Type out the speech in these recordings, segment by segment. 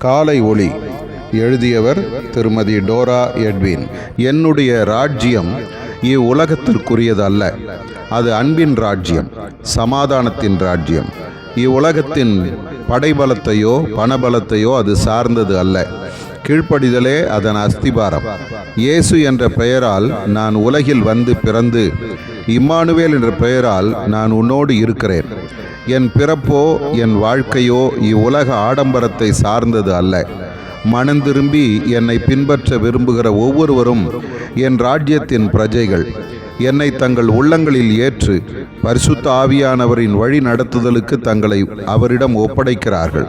காலை ஒளி. எழுதியவர் திருமதி டோரா எட்வின். என்னுடைய ராஜ்யம் இவ்வுலகத்திற்குரியது அல்ல. அது அன்பின் ராஜ்யம், சமாதானத்தின் ராஜ்யம். இவ்வுலகத்தின் படைபலத்தையோ பணபலத்தையோ அது சார்ந்தது அல்ல. கீழ்ப்படிதலே அதன் அஸ்திபாரம். இயேசு என்ற பெயரால் நான் உலகில் வந்து பிறந்து, இம்மானுவேல் என்ற பெயரால் நான் உன்னோடு இருக்கிறேன். என் பிறப்போ என் வாழ்க்கையோ இவ்வுலக ஆடம்பரத்தை சார்ந்தது அல்ல. மனந்திரும்பி என்னை பின்பற்ற விரும்புகிற ஒவ்வொருவரும் என் ராஜ்யத்தின் பிரஜைகள். என்னை தங்கள் உள்ளங்களில் ஏற்று பரிசுத்த ஆவியானவரின் வழி நடத்துதலுக்கு தங்களை அவரிடம் ஒப்படைக்கிறார்கள்.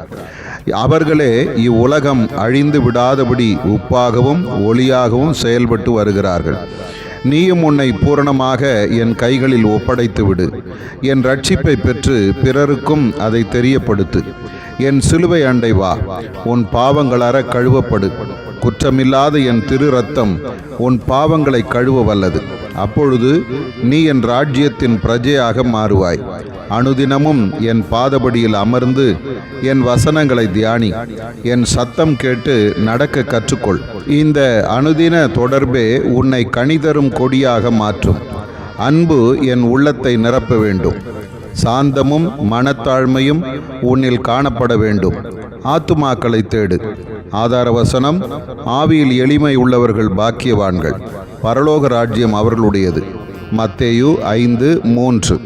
அவர்களே இவ்வுலகம் அழிந்து விடாதபடி உப்பாகவும் ஒளியாகவும் செயல்பட்டு வருகிறார்கள். நீயும் உன்னை பூரணமாக என் கைகளில் ஒப்படைத்து விடு. என் ரட்சிப்பை பெற்று பிறருக்கும் அதை தெரியப்படுத்து. என் சிலுவை அண்டை வா. உன் பாவங்களற கழுவப்படு. குற்றமில்லாத என் திரு ரத்தம் உன் பாவங்களை கழுவ வல்லது. அப்பொழுது நீ என் ராஜ்யத்தின் பிரஜையாக மாறுவாய். அனுதினமும் என் பாதபடியில் அமர்ந்து என் வசனங்களை தியானி. என் சத்தம் கேட்டு நடக்க கற்றுக்கொள். இந்த அனுதின தொடர்பே உன்னை கனிதரும் கொடியாக மாற்றும். அன்பு என் உள்ளத்தை நிரப்ப வேண்டும். சாந்தமும் மனத்தாழ்மையும் உன்னில் காணப்பட வேண்டும். ஆத்துமாக்களை தேடு. ஆதார வசனம்: ஆவியில் எளிமை உள்ளவர்கள் பாக்கியவான்கள், பரலோக ராஜ்யம் அவர்களுடையது. மத்தேயு 5:3.